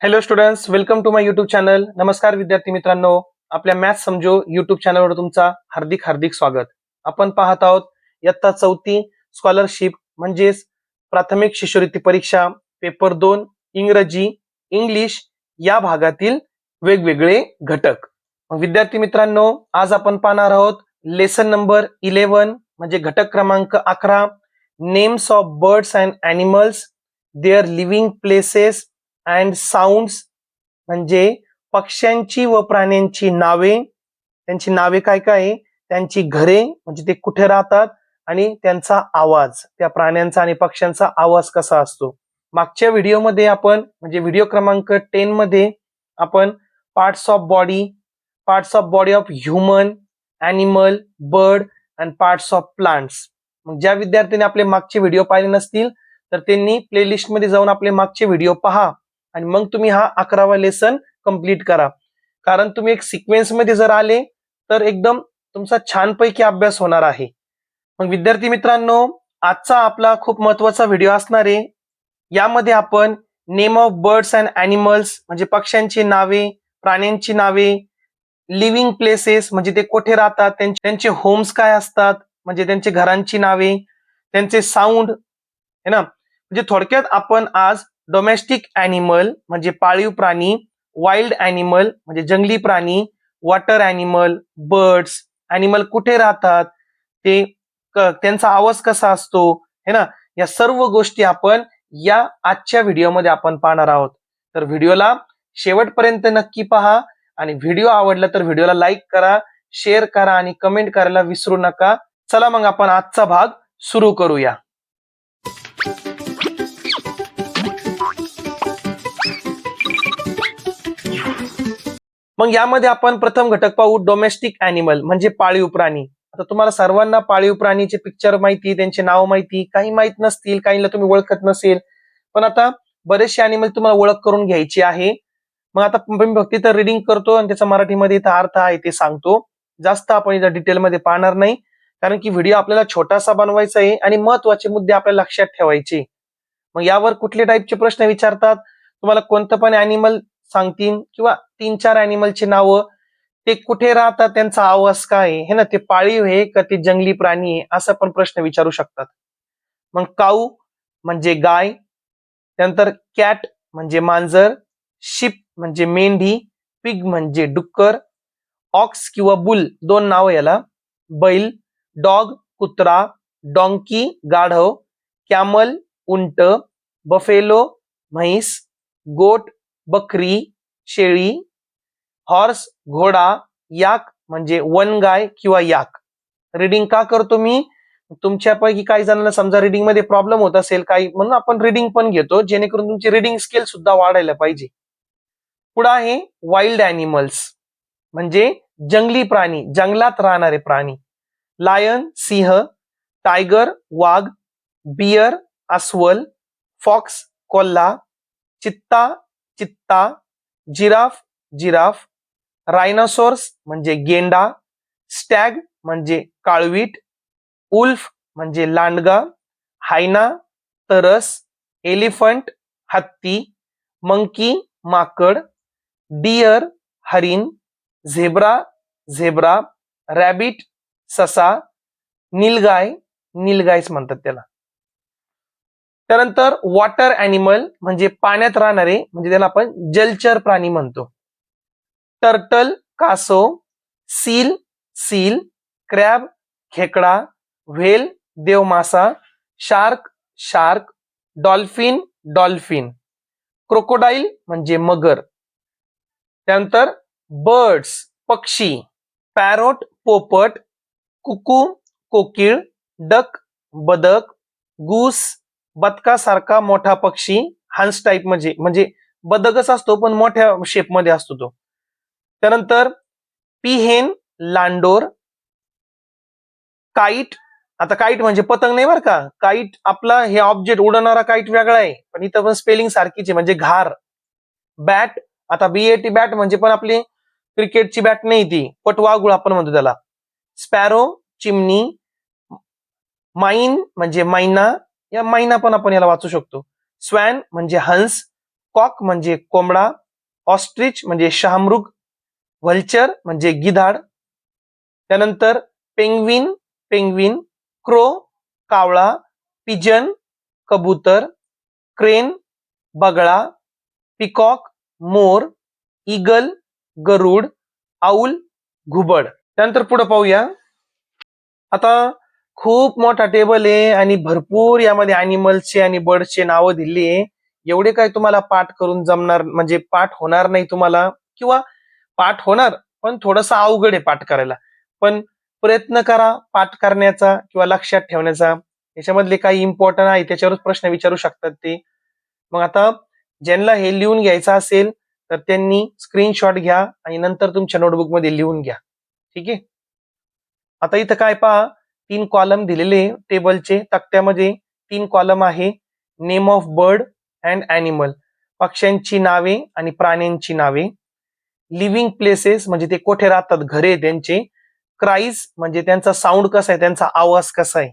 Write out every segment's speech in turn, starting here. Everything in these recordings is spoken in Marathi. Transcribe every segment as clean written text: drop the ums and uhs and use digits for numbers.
Hello students, welcome to my YouTube channel. नमस्कार विद्यार्थी मित्रांनो, आपल्या मॅथ समजो युट्यूब चॅनलवर तुमचा हार्दिक हार्दिक स्वागत. आपण पाहत आहोत इयत्ता 4थी स्कॉलरशिप म्हणजेच प्राथमिक शिष्यवृत्ती परीक्षा पेपर 2 इंग्रजी इंग्लिश या भागातील वेगवेगळे घटक. विद्यार्थी मित्रांनो, आज आपण पाहणार आहोत लेसन नंबर 11 म्हणजे घटक क्रमांक 11, names of birds and animals, their living places and sounds म्हणजे पक्ष्यांची व प्राण्यांची नावे, त्यांची नावे काय काय आहे, त्यांची घरे म्हणजे ते कुठे राहतात आणि त्यांचा आवाज, त्या प्राण्यांचा आणि पक्ष्यांचा आवाज कसा असतो. मागच्या व्हिडिओमध्ये आपण म्हणजे व्हिडिओ क्रमांक 10 मध्ये आपण parts of body of human, animal, bird and parts of plants. मग ज्या विद्यार्थ्यांनी आपले मागचे व्हिडिओ पाहिले नसतील तर त्यांनी प्लेलिस्ट मध्ये जाऊन आपले मागचे व्हिडिओ पहा आणि मग तुम्ही हा 11वा लेसन कंप्लीट करा. कारण तुम्ही एक सिक्वेन्स मध्ये जर आले तर एकदम तुमचा छानपैकी अभ्यास होणार आहे. मग विद्यार्थी मित्रांनो, आजचा आपला खूप महत्वाचा व्हिडिओ असणार आहे. यामध्ये आपण name of birds and animals म्हणजे पक्ष्यांची नावे, प्राण्यांची नावे, लिव्हिंग प्लेसेस म्हणजे ते कुठे राहतात, त्यांचे होम्स काय असतात म्हणजे त्यांचे घरांची नावे, त्यांचे साऊंड है ना. म्हणजे थोडक्यात आपण आज डोमेस्टिक ॲनिमल म्हणजे पाळीव प्राणी, वाईल्ड ॲनिमल म्हणजे जंगली प्राणी, वॉटर ॲनिमल, बर्ड्स, ॲनिमल कुठे राहतात, ते त्यांचा आवाज कसा असतो है ना, या सर्व गोष्टी आपण या आजच्या व्हिडिओमध्ये आपण पाहणार आहोत. तर व्हिडिओला शेवटपर्यंत नक्की पहा आणि व्हिडिओ आवडला तर व्हिडिओला लाईक करा, शेअर करा आणि कमेंट करायला विसरू नका. चला मग आपण आजचा भाग सुरू करूया. मग यामध्ये आपण प्रथम घटक पाहू डोमेस्टिक ॲनिमल म्हणजे पाळीव प्राणी. आता तुम्हाला सर्वांना पाळीव प्राणीचे पिक्चर माहिती, त्यांचे नाव माहिती, काही माहित नसतील, काहींना तुम्ही ओळखत नसेल, पण आता बरेचसे ॲनिमल तुम्हाला ओळख करून घ्यायची आहे. मग आता मी फक्त इथं रीडिंग करतो आणि त्याचा मराठीमध्ये इथं अर्थ आहे ते सांगतो. जास्त आपण इथं डिटेलमध्ये पाहणार नाही कारण की व्हिडिओ आपल्याला छोटासा बनवायचा आहे आणि महत्वाचे मुद्दे आपल्याला लक्षात ठेवायचे. मग यावर कुठले टाईपचे प्रश्न विचारतात, तुम्हाला कोणतं पण ॲनिमल सांगतील किंवा 3-4 ॲनिमलची नावं, ते कुठे राहतात, त्यांचा आवाज काय आहे ना, ते पाळीव आहे का ते जंगली प्राणी आहे, असा पण प्रश्न विचारू शकतात. मग काऊ म्हणजे गाय, त्यानंतर कॅट म्हणजे मांजर, शिप म्हणजे मेंढी, पिग म्हणजे डुक्कर, ऑक्स किंवा बुल 2 नाव याला, बैल, डॉग कुत्रा, डॉंकी गाढव, कॅमल उंट, बफेलो म्हैस, गोट बकरी शेळी, हॉर्स घोडा, याक म्हणजे वनगाय किंवा याक. रीडिंग का करतो मी, तुमच्यापैकी काही जणांना समजा रीडिंग मध्ये प्रॉब्लेम होत असेल काही, म्हणून आपण रीडिंग पण घेतो जेणेकरून तुमची रीडिंग स्किल सुद्धा वाढायला पाहिजे. पुढे आहे वाईल्ड ॲनिमल्स म्हणजे जंगली प्राणी, जंगलात राहणारे प्राणी. लायन सिंह, टायगर वाघ, बियर अस्वल, फॉक्स कोल्हा, चित्ता, जिराफ, रायनासोर्स म्हणजे गेंडा, स्टॅग म्हणजे काळवीट, उल्फ म्हणजे लांडगा, हायना तरस, एलिफंट हत्ती, मंकी माकड, डिअर हरिण, झेब्रा, रॅबिट ससा, नीलगायच म्हणतात त्याला. त्यानंतर वॉटर ॲनिमल म्हणजे पाण्यात राहणारे म्हणजे त्याला आपण जलचर प्राणी म्हणतो. टर्टल कासव, सील, क्रॅब खेकडा, व्हेल देवमासा, शार्क, डॉल्फिन, क्रोकोडाईल म्हणजे मगर. त्यानंतर बर्ड्स पक्षी, पॅरोट पोपट, कुकू कोकिळ, डक बदक, गूस बदकासारखा मोठा पक्षी, हंस टाईप म्हणजे बदकच असतो पण मोठ्या शेप मध्ये असतो तो. त्यानंतर पीहेन लांडोर, काईट, आता काईट म्हणजे पतंग नाही बरं का, काईट आपला हे ऑब्जेक्ट उडवणारा काईट वेगळा आहे पण इथं पण स्पेलिंग सारखीच आहे म्हणजे घार. बॅट, आता BAT बॅट म्हणजे पण आपली क्रिकेटची बॅट नाही, ती पटवागुळ आपण म्हणतो त्याला. स्पॅरो चिमणी, माईन म्हणजे मैना, या मैना पण आपण याला वाचू शकतो. स्वॅन म्हणजे हंस, कॉक म्हणजे कोंबडा, ऑस्ट्रिच म्हणजे शहामृग, व्हल्चर म्हणजे गिधाड, त्यानंतर पेंग्विन पेंग्विन, क्रो कावळा, पिजन कबूतर, क्रेन बगळा, पिकॉक मोर, ईगल गरुड, आऊल घुबड. त्यानंतर पुढे पाहूया. आता खूप मोठा टेबल आहे आणि भरपूर यामध्ये अॅनिमल्सचे आणि बर्ड्सचे नावं दिली आहे. एवढे काय तुम्हाला पाठ करून जमणार म्हणजे पाठ होणार नाही तुम्हाला, किंवा पाठ होणार पण थोडंसं अवघड आहे पाठ करायला. पण प्रयत्न करा पाठ करण्याचा किंवा लक्षात ठेवण्याचा. याच्यामधले काही इम्पॉर्टंट आहे त्याच्यावरच प्रश्न विचारू शकतात ते. मग आता ज्यांना हे लिहून घ्यायचं असेल तर त्यांनी स्क्रीनशॉट घ्या आणि नंतर तुमच्या नोटबुक मध्ये लिहून घ्या. ठीक आहे. आता इथं काय पहा, 3 कॉलम दिलेले टेबलचे तक्त्यामध्ये. 3 कॉलम आहे. Name of bird and animal, पक्ष्यांची नावे आणि प्राण्यांची नावे. लिव्हिंग प्लेसेस म्हणजे ते कुठे राहतात, घरे त्यांचे. क्राईज म्हणजे त्यांचा साऊंड कसा आहे, त्यांचा आवाज कसा आहे.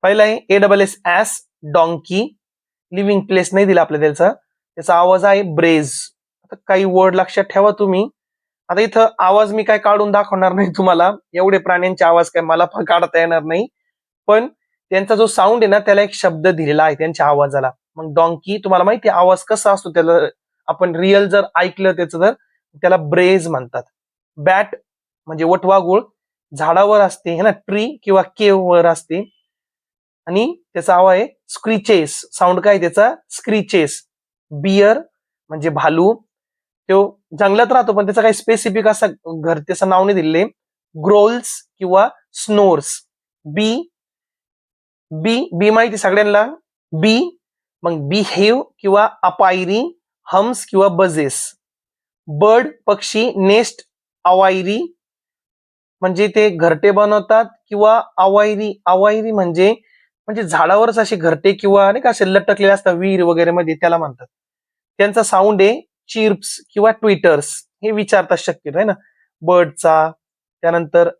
पहिला आहे ASS डॉंकी. लिव्हिंग प्लेस नाही दिला आपल्याला त्याचा आवाज आहे ब्रेज. आता काही वर्ड लक्षात ठेवा तुम्ही. आता इथं आवाज मी काय काढून दाखवणार नाही तुम्हाला, एवढे प्राण्यांचे आवाज काय मला पण काढता येणार नाही. पण त्यांचा जो साऊंड आहे ना त्याला एक शब्द दिलेला आहे त्यांच्या आवाजाला. मग डॉंकी तुम्हाला माहिती आहे आवाज कसा असतो त्याला, आपण रिअल जर ऐकलं त्याचं तर त्याला ब्रेज म्हणतात. बॅट म्हणजे वटवाघूळ, झाडावर असते है ना, ट्री किंवा केव्ह वर असते आणि त्याचा आवाज आहे स्क्रीचेस. साऊंड काय त्याचा, स्क्रीचेस. बियर म्हणजे भालू, तो जंगलात राहतो पण त्याचा काही स्पेसिफिक असा घर त्याचं नाव नाही दिले. ग्रोल्स किंवा स्नोर्स. बी बी बी माहिती सगळ्यांना, बी. मग बिहेव किंवा अपायरी, हम्स किंवा बजेस. बर्ड पक्षी, नेस्ट अवायरी म्हणजे ते घरटे बनवतात, किंवा अवायरी अवायरी म्हणजे म्हणजे झाडावरच असे घरटे किंवा नाही का असे लटकलेले असतात विहीर वगैरे मध्ये, त्याला म्हणतात. त्यांचा साऊंड आहे चिर्प्स किंवा ट्विटर्स. हे विचारतात शक्यतो आहे ना बर्डचा. त्यानंतर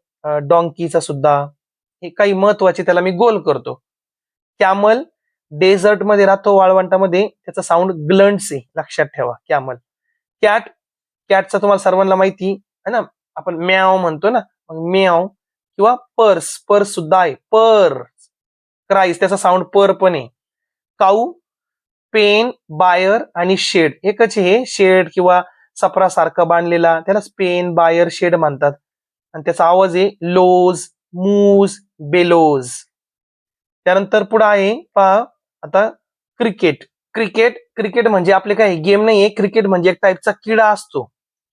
डॉंकीचा सुद्धा. हे काही महत्वाचे त्याला मी गोल करतो. कॅमल डेझर्ट मध्ये राहतो, वाळवंटामध्ये, त्याचा साऊंड ग्लंट्स आहे, लक्षात ठेवा कॅमल. कॅट, कॅटचा तुम्हाला सर्वांना माहिती आहे ना, आपण म्याव म्हणतो ना, मग म्याव. किंवा पर्स, पर्स सुद्धा आहे, पर. क्राईस त्याचा साऊंड पर पण आहे. काऊ, पेन, बायर आणि शेड. एकच हे शेड किंवा सफरासारखं बांधलेला त्याला पेन बायर शेड म्हणतात. आणि त्याचा आवाज आहे लोज, मूज, बेलोज. त्यानंतर पुढे आहे पहा आता क्रिकेट. क्रिकेट क्रिकेट म्हणजे आपले काही गेम नाहीये, क्रिकेट म्हणजे एक टाईपचा किडा असतो.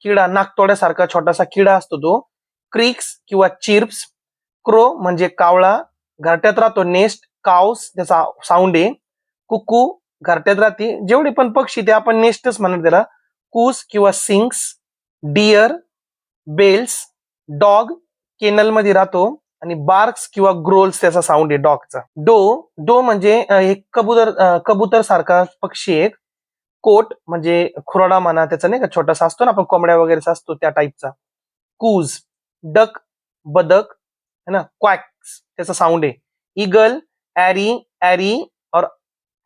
किडा नाकतोड्यासारखा छोटासा किडा असतो तो. क्रिक्स किंवा चिर्प्स. क्रो म्हणजे कावळा, घरट्यात राहतो, नेस्ट. काउस त्याचा साऊंड आहे. कुकू घरट्यात राहते, जेवढे पण पक्षी ते आपण नेस्टच म्हणत त्याला. कूस किंवा sings. Deer, bells. Dog kennel मध्ये राहतो आणि बार्क्स किंवा ग्रोल्स त्याचा साऊंड आहे डॉगचा. डो, डो म्हणजे एक कबूतर सारखा पक्षी एक. कोट म्हणजे खुराडा म्हणा त्याचा, नाही का छोटासा असतो ना आपण कोंबड्या वगैरेचा असतो त्या टाईपचा. कूज, डक बदक है ना. क्वॅक्स त्याचा साऊंड आहे. इगल, ॲरी ॲरी और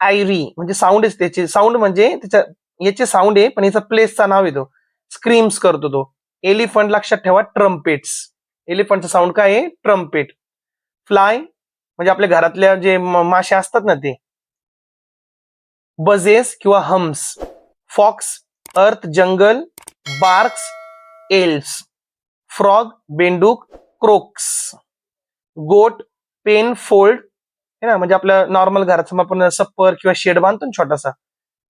आयरी म्हणजे साऊंड आहे त्याचे. साऊंड म्हणजे त्याच्या याचे साऊंड आहे पण याचा प्लेसचा नाव येतो. स्क्रीम्स करतो तो. एलिफंट लक्षात ठेवा, ट्रम्पेट्स. एलिफंटचा साऊंड काय आहे, ट्रम्पेट. फ्लाय म्हणजे आपल्या घरातल्या जे मासे असतात ना ते. बजेस किंवा हम्स. फॉक्स, अर्थ जंगल. Barks, yells. फ्रॉग बेंडूक, क्रोक्स. गोट, पेन फोल्ड है ना, म्हणजे आपल्या नॉर्मल घरात आपण सप्पर किंवा शेड बांधतो ना छोटासा.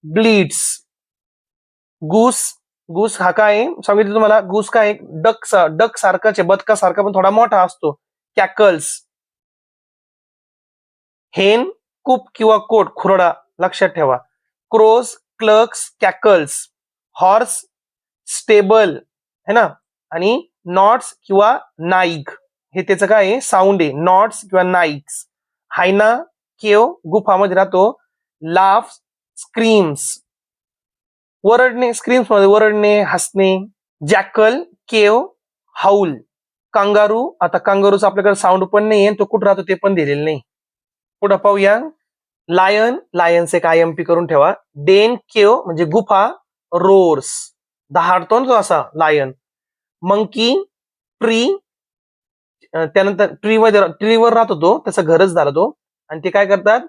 ब्लीड्स. गूस, गूस हा काय सांगितलं तुम्हाला, गूस काय डक सारखाच आहे, बदकासारखा पण थोडा मोठा असतो. कॅकल्स. हेन, कूप किंवा कोट खुरडा, लक्षात ठेवा. Crows, clucks, cackles. Horse, stable है ना. आणि नॉट्स किंवा नाईक हे त्याचं काय आहे, साऊंड आहे. नॉट्स किंवा नाईक्स. हायना, केव गुफामध्ये राहतो. Laugh, screams. वरडणे, स्क्रीम्स मध्ये वरडणे, हसणे. जॅकल, केव, हाऊल. कांगारू, आता कांगारूचा आपल्याकडे साऊंड पण नाहीये, तो कुठं राहतो ते पण दिलेलं नाही. पुढे पाहूया. लायन, लायन्स एक IMP करून ठेवा. डेन केव म्हणजे गुफा, रोर्स दहाडतो ना तो असा लायन. मंकी, ट्री, त्यानंतर ट्रीवर राहतो तो, त्याचा घरच झाला तो. आणि ते काय करतात,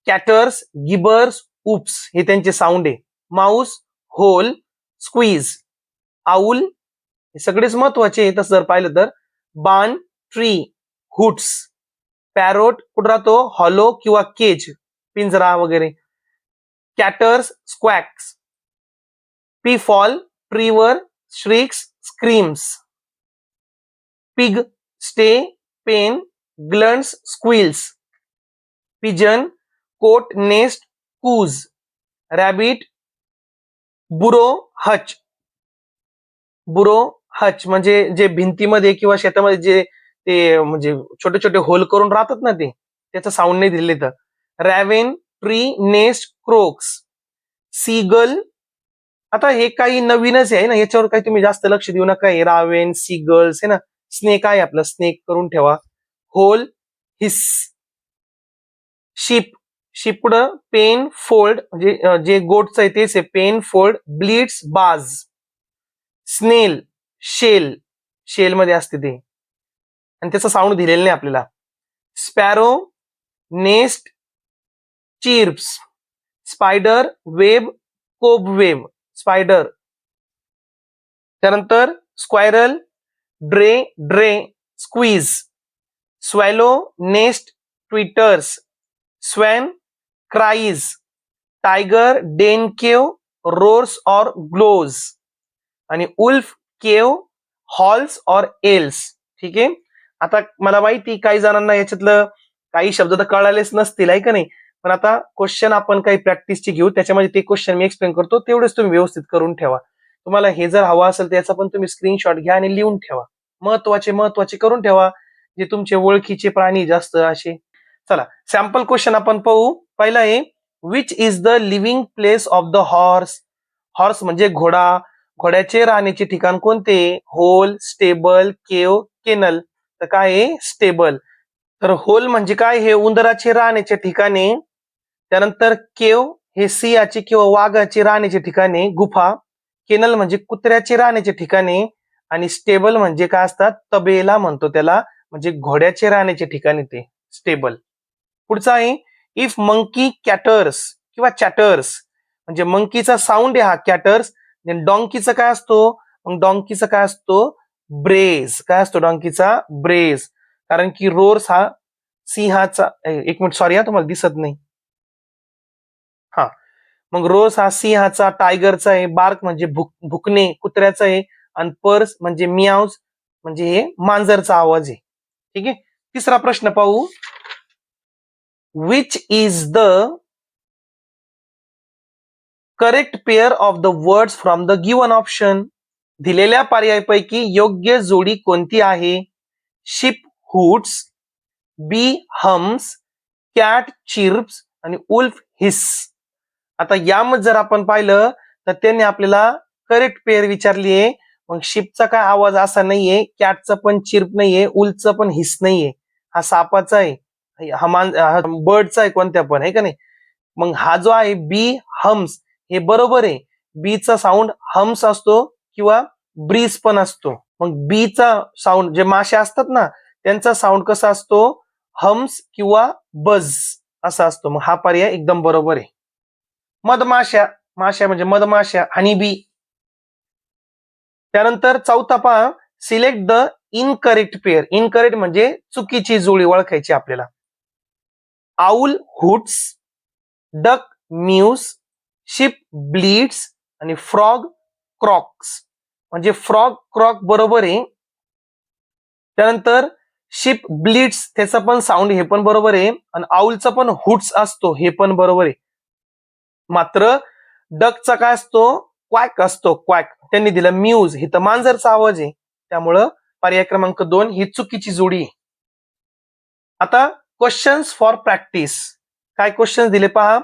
कॅटर्स, गिबर्स, उप्स हे त्यांचे साऊंड आहे. माऊस, होल, स्क्वीज, आऊल हे सगळेच महत्वाचे आहे तसं जर पाहिलं तर. बान, ट्री, हुट्स, पॅरोट कुठं राहतो, हॉलो किंवा केज पिंजरा वगैरे. Chatters, squawks, peafowl, tree, shrieks, screams. Pig, sty, pen, grunts, squeals. Pigeon, cote, nest, coos. Rabbit, burrow, hutch. बुरो, हच म्हणजे जे भिंतीमध्ये किंवा शेतामध्ये जे ते म्हणजे छोटे छोटे होल करून राहतात ना ते, त्याचं साऊंड नाही दिले तर. रॅवेन, ट्री, नेस्ट, क्रोक्स. सीगल, आता हे काही नवीनच आहे ना, याच्यावर काही तुम्ही जास्त लक्ष देऊ नका. हे रावेन, सीगल्स आहे ना. स्नेक आहे आपलं, स्नेक करून ठेवा. Hole, hiss. शिप, शिप पुढं पेन, फोल्ड म्हणजे जे गोटचं आहे तेच आहे, पेन, फोल्ड, ब्लीड्स, बाज. स्नेल, शेल, शेल मध्ये असते ते आणि त्याचा साऊंड दिलेला नाही आपल्याला. Sparrow, nest, chirps. Spider, web, cobweb, spider. त्यानंतर squirrel, drey, drey, squeaks. Swallow, nest, twitters. Swan, cries. Tiger, den cave, roars or growls. आणि wolf, cave, howls or yells. ठीक आहे. आता मला माहिती काही जणांना याच्यातलं काही शब्द तर कळालेच नसतील आहे का नाही, पण आता क्वेश्चन आपण काही प्रॅक्टिसची घेऊ, त्याच्यामध्ये ते क्वेश्चन मी एक्सप्लेन करतो, तेवढेच तुम्ही व्यवस्थित करून ठेवा. तुम्हाला हे जर हवं असेल तर याचा पण तुम्ही स्क्रीनशॉट घ्या आणि लिहून ठेवा. महत्वाचे महत्वाचे करून ठेवा, जे तुमचे ओळखीचे प्राणी जास्त असे. चला सॅम्पल क्वेश्चन आपण पाहू. पहिला आहे, which is the living place of the horse. Horse म्हणजे घोडा, घोड्याचे राहण्याचे ठिकाण कोणते, होल, स्टेबल, केव, केनल. तर काय आहे, स्टेबल. तर होल म्हणजे काय, हे उंदराचे राहण्याचे ठिकाणे. त्यानंतर केव हे सिंहाचे किंवा वाघाचे राहण्याचे ठिकाणे, गुफा. केनल म्हणजे कुत्र्याचे राहण्याचे ठिकाणे. आणि स्टेबल म्हणजे काय असतात, तबेला म्हणतो त्याला, म्हणजे घोड्याचे राहण्याचे ठिकाणी ते स्टेबल. पुढचा आहे, इफ मंकी कॅटर्स किंवा चॅटर्स म्हणजे मंकीचा साऊंड आहे हा कॅटर्स. डॉंकीचा काय असतो, मग डॉंकीचा काय असतो, ब्रेज. काय असतो डॉंकीचा, ब्रेज. कारण की रोर्स हा सिंहाचा, एक मिनिट सॉरी हा, तुम्हाला दिसत नाही. हा, मग रोर्स हा सिंहाचा, टायगरचा आहे. बार्क म्हणजे भुकणे कुत्र्याचा आहे. आणि पर्स म्हणजे मियाउज म्हणजे हे मांजरचा आवाज आहे. ठीक आहे. तिसरा प्रश्न पाहू. Which is the correct pair of the words from the given option. दिलेल्या पर्यायापैकी योग्य जोडी कोणती आहे. शिप हुट्स, बी हम्स, कॅट चिर्प्स आणि उल्फ हिस. आता यामध्ये जर आपण पाहिलं तर त्यांनी आपल्याला करेक्ट पेअर विचारली आहे. मग शिपचा काय आवाज असा नाहीये, कॅटचा पण चिर्प नाहीये, उल्फचा पण हिस नाहीये. हा सापाचा आहे, हा बर्डचा आहे, कोणत्या पण आहे का नाही. मग हा जो आहे बी हम्स हे बरोबर आहे. बीचा साऊंड हम्स असतो किंवा ब्रीज पण असतो. मग बीचा साऊंड जे मासे असतात ना त्यांचा साऊंड कसा असतो, हम्स किंवा बज असा असतो. मग हा पर्याय एकदम बरोबर आहे. मधमाशा, माशा म्हणजे मधमाशा, हनी बी. त्यानंतर चौथा पहा, select the incorrect pair. Incorrect म्हणजे चुकीची जोडी ओळखायची आपल्याला. Owl hoots, duck mews, sheep bleeds आणि फ्रॉग क्रॉक्स. म्हणजे फ्रॉग क्रॉक बरोबर आहे. त्यानंतर शिप ब्लीड्स त्याचा पण साऊंड हे पण बरोबर आहे. आणि आऊलचा पण हुट्स असतो हे पण बरोबर आहे. मात्र डकचा काय असतो, क्वॅक असतो, क्वॅक. त्यांनी दिलं म्यूज, हे तर मांजरचा आवाज आहे. त्यामुळं पर्याय क्रमांक 2 ही चुकीची जोडी आहे. आता क्वेश्चन्स फॉर प्रॅक्टिस. काय क्वेश्चन दिले पहा.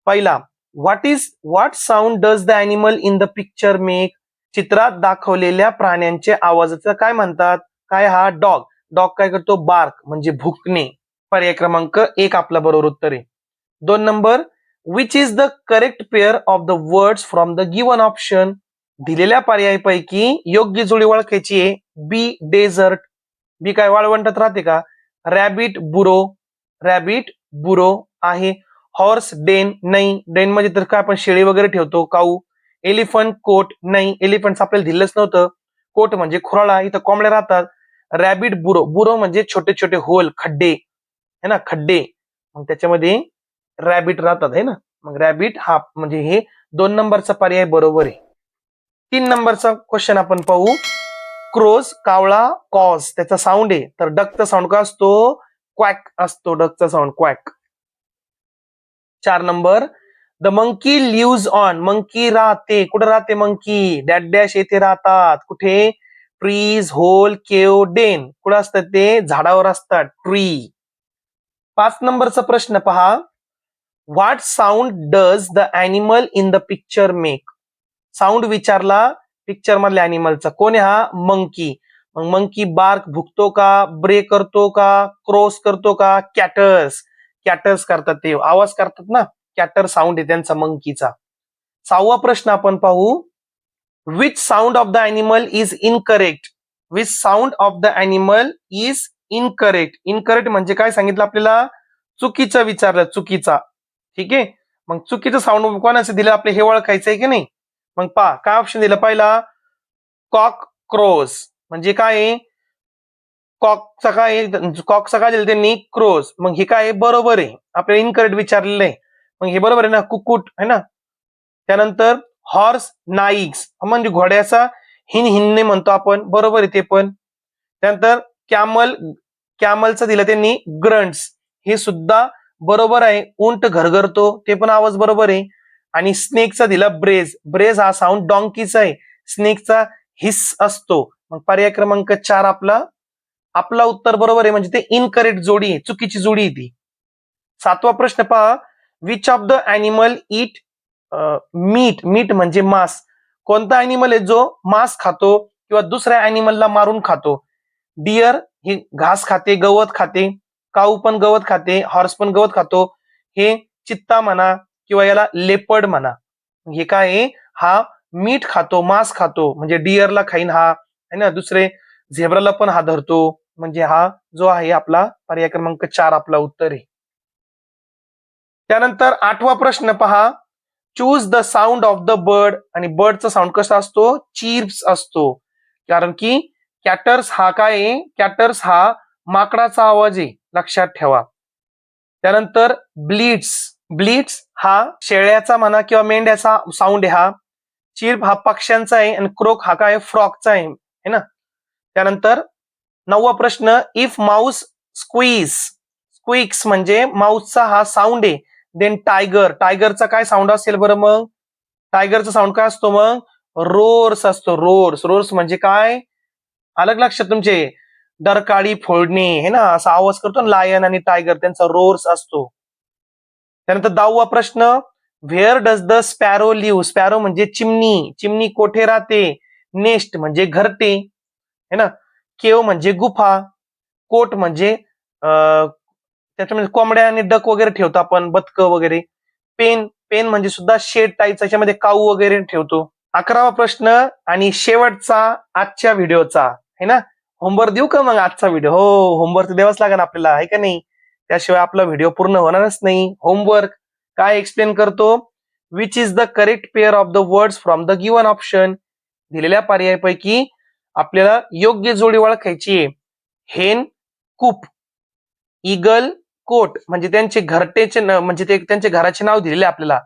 पहिला, what sound does the animal in the picture make. चित्रात दाखवलेल्या प्राण्यांचे आवाजाचं काय म्हणतात. काय हा, डॉग. डॉग काय करतो, बार्क म्हणजे भुकणे. पर्याय क्रमांक 1 आपला बरोबर उत्तर आहे. 2 number, which is the correct pair of the words from the given option. दिलेल्या पर्यायपैकी योग्य जोडी ओळखायची आहे. बी डेझर्ट, बी काय वाळवंटात राहते का? रॅबिट बुरो, रॅबिट बुरो आहे. हॉर्स डेन, नाही, डेन मध्ये तर काय आपण शेळी वगैरे ठेवतो, काऊ. एलिफंट कोट, नाही, एलिफंट आपल्याला दिलंच नव्हतं. कोट म्हणजे खुराळा, इथं कोंबड्या राहतात. रॅबिट बुरो, बुरो म्हणजे छोटे छोटे होल, खड्डे है ना, खड्डे, मग त्याच्यामध्ये रॅबिट राहतात है ना, मग रॅबिट हा म्हणजे हे 2 नंबरचा पर्याय बरोबर आहे. 3 नंबरचा क्वेश्चन आपण पाहू. क्रोज, कावळा, कॉज त्याचा साऊंड आहे, तर डकचा साऊंड काय असतो? क्वॅक असतो, डकचा sound quack. 4 number, the monkey lives on, monkey राहते, कुठे राहते मंकी? डॅश डॅश येथे राहतात, कुठे? ट्रीज, होल, केव, डेन, कुठे असतात ते? झाडावर असतात, ट्री. 5 नंबरचा प्रश्न पहा. What sound does the animal in the picture make? Sound विचारला पिक्चर मधल्या ॲनिमलचा. कोण आहे हा? मंकी. मग मंकी बार्क भुकतो का? ब्रे करतो का? क्रॉस करतो का? कॅटर्स, कॅटर्स करतात, ते आवाज करतात ना, कॅटर साऊंड आहे त्यांचा मंकीचा. 6वा प्रश्न आपण पाहू. Which sound of the animal is incorrect? Which sound of the animal is incorrect. Incorrect म्हणजे काय सांगितलं आपल्याला? चुकीचं विचारलं, चुकीचा. ठीक आहे, मग चुकीचं साऊंड कोणाचं दिलं आपल्याला हे ओळखायचं आहे की नाही. मग पहा काय ऑप्शन दिलं. पहिला कॉक क्रोज, म्हणजे काय? कॉकचा काय? कॉकचा काय दिलं त्यांनी? क्रोज. मग हे काय बरोबर आहे, आपल्याला इनकरेक्ट विचारलेलं आहे, मग हे बरोबर आहे ना, कुकुट है ना. त्यानंतर हॉर्स नाईक्स, म्हणजे घोड्याचा हिनने म्हणतो आपण, बरोबर आहे ते पण. त्यानंतर कॅमल, कॅमलचं दिलं त्यांनी ग्रंट्स, हे सुद्धा बरोबर आहे. उंट घरघरतो, ते पण आवाज बरोबर आहे. आणि स्नेकचा दिला ब्रेज, ब्रेज हा साऊंड डॉंकीचा आहे, स्नेकचा हिस असतो. मग पर्याय क्रमांक 4 आपला उत्तर बरोबर आहे, म्हणजे ते इनकरेक्ट जोडी आहे, चुकीची जोडी आहे ती. 7वा प्रश्न पहा. Which of the animal eat meat, meat म्हणजे मांस. कोणता ॲनिमल आहे जो मांस खातो किंवा दुसऱ्या ॲनिमलला मारून खातो? डिअर ही घास खाते, गवत खाते. काऊ पण गवत खाते, हॉर्स पण गवत खातो. हे चित्ता म्हणा किंवा याला लेपर्ड म्हणा. हे काय आहे? हा मीठ खातो, मांस खातो, म्हणजे डिअरला खाईन हा है ना, दुसरे झेब्राला पण हा धरतो. म्हणजे हा जो आहे आपला पर्याय क्रमांक 4 आपला उत्तर आहे. त्यानंतर 8वा प्रश्न पहा. Choose the sound of the bird, आणि बर्डचा साऊंड कसा असतो? चीर्प्स असतो. कारण की कॅटर्स हा काय आहे? कॅटर्स हा माकडाचा आवाज आहे, लक्षात ठेवा. त्यानंतर ब्लीड्स, ब्लीड्स हा शेळ्याचा म्हणा किंवा मेंढ्याचा साऊंड आहे हा. चिर्प हा पक्ष्यांचा आहे, आणि क्रोक हा काय? फ्रॉकचा आहे है ना. त्यानंतर 9वा प्रश्न. इफ माऊस स्क्वीज, स्क्विक्स म्हणजे माऊसचा हा साऊंड आहे. देन टायगर, टायगरचा काय साऊंड असेल बरं? मग टायगरचा साऊंड काय असतो? मग रोर्स असतो, रोर्स. रोर्स म्हणजे काय? अलग लक्षात तुमचे? डरकाळी फोडणे है ना, असा आवाज करतो ना लायन आणि टायगर, त्यांचा रोर्स असतो. त्यानंतर 10वा प्रश्न. Where does the sparrow live? Sparrow म्हणजे चिमणी, चिमणी कोठे राहते? नेस्ट म्हणजे घरटे है ना. केव म्हणजे गुफा. कोट म्हणजे त्याच्यामध्ये कोंबड्या आणि डक वगैरे ठेवतो आपण, बदक वगैरे. पेन, पेन म्हणजे सुद्धा शेड टाईप, त्याच्यामध्ये काऊ वगैरे ठेवतो. 11वा प्रश्न आणि शेवटचा आजच्या व्हिडिओचा है ना. होमवर्क देऊ का मग आजचा व्हिडिओ? हो, होमवर्क द्यावाच लागेल आपल्याला, आहे का नाही? त्याशिवाय आपला व्हिडिओ पूर्ण होणारच नाही. होमवर्क काय एक्सप्लेन करतो? Which is the correct pair of the words from the given option. दिलेल्या पर्यायपैकी आपल्याला योग्य जोडी ओळखायची आहे. हेन कूप, इगल कोट, म्हणजे त्यांचे घरटेचे म्हणजे ते त्यांचे घराचे नाव दिलेले आपल्याला.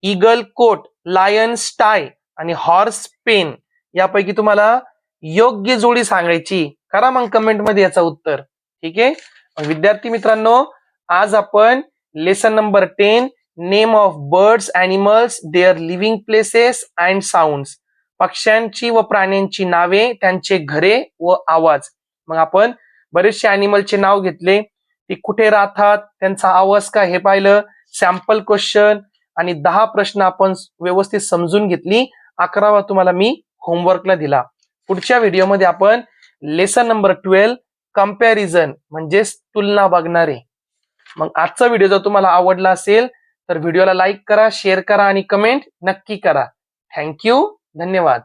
इगल कोट, लायन स्टाय आणि हॉर्स पेन. यापैकी तुम्हाला योग्य जोडी सांगायची. करा मग कमेंट मध्ये याचं उत्तर. ठीक आहे, विद्यार्थी मित्रांनो, आज आपण lesson number 10 name of birds, animals, their living places and sounds, पक्ष्यांची व प्राण्यांची नावे, त्यांचे घरे व आवाज. मग आपण बरेचसे ॲनिमलचे नाव घेतले, ते कुठे राहतात, त्यांचा आवाज काय हे पाहिलं, सॅम्पल क्वेश्चन आणि 10 प्रश्न आपण व्यवस्थित समजून घेतली. 11वा तुम्हाला मी होमवर्कला दिला. पुढच्या व्हिडिओमध्ये आपण लेसन नंबर 12 कंपॅरिझन म्हणजेच तुलना बघणार आहे. मग आजचा व्हिडिओ जर तुम्हाला आवडला असेल तर व्हिडिओला लाईक करा, शेअर करा आणि कमेंट नक्की करा. थँक्यू. धन्यवाद.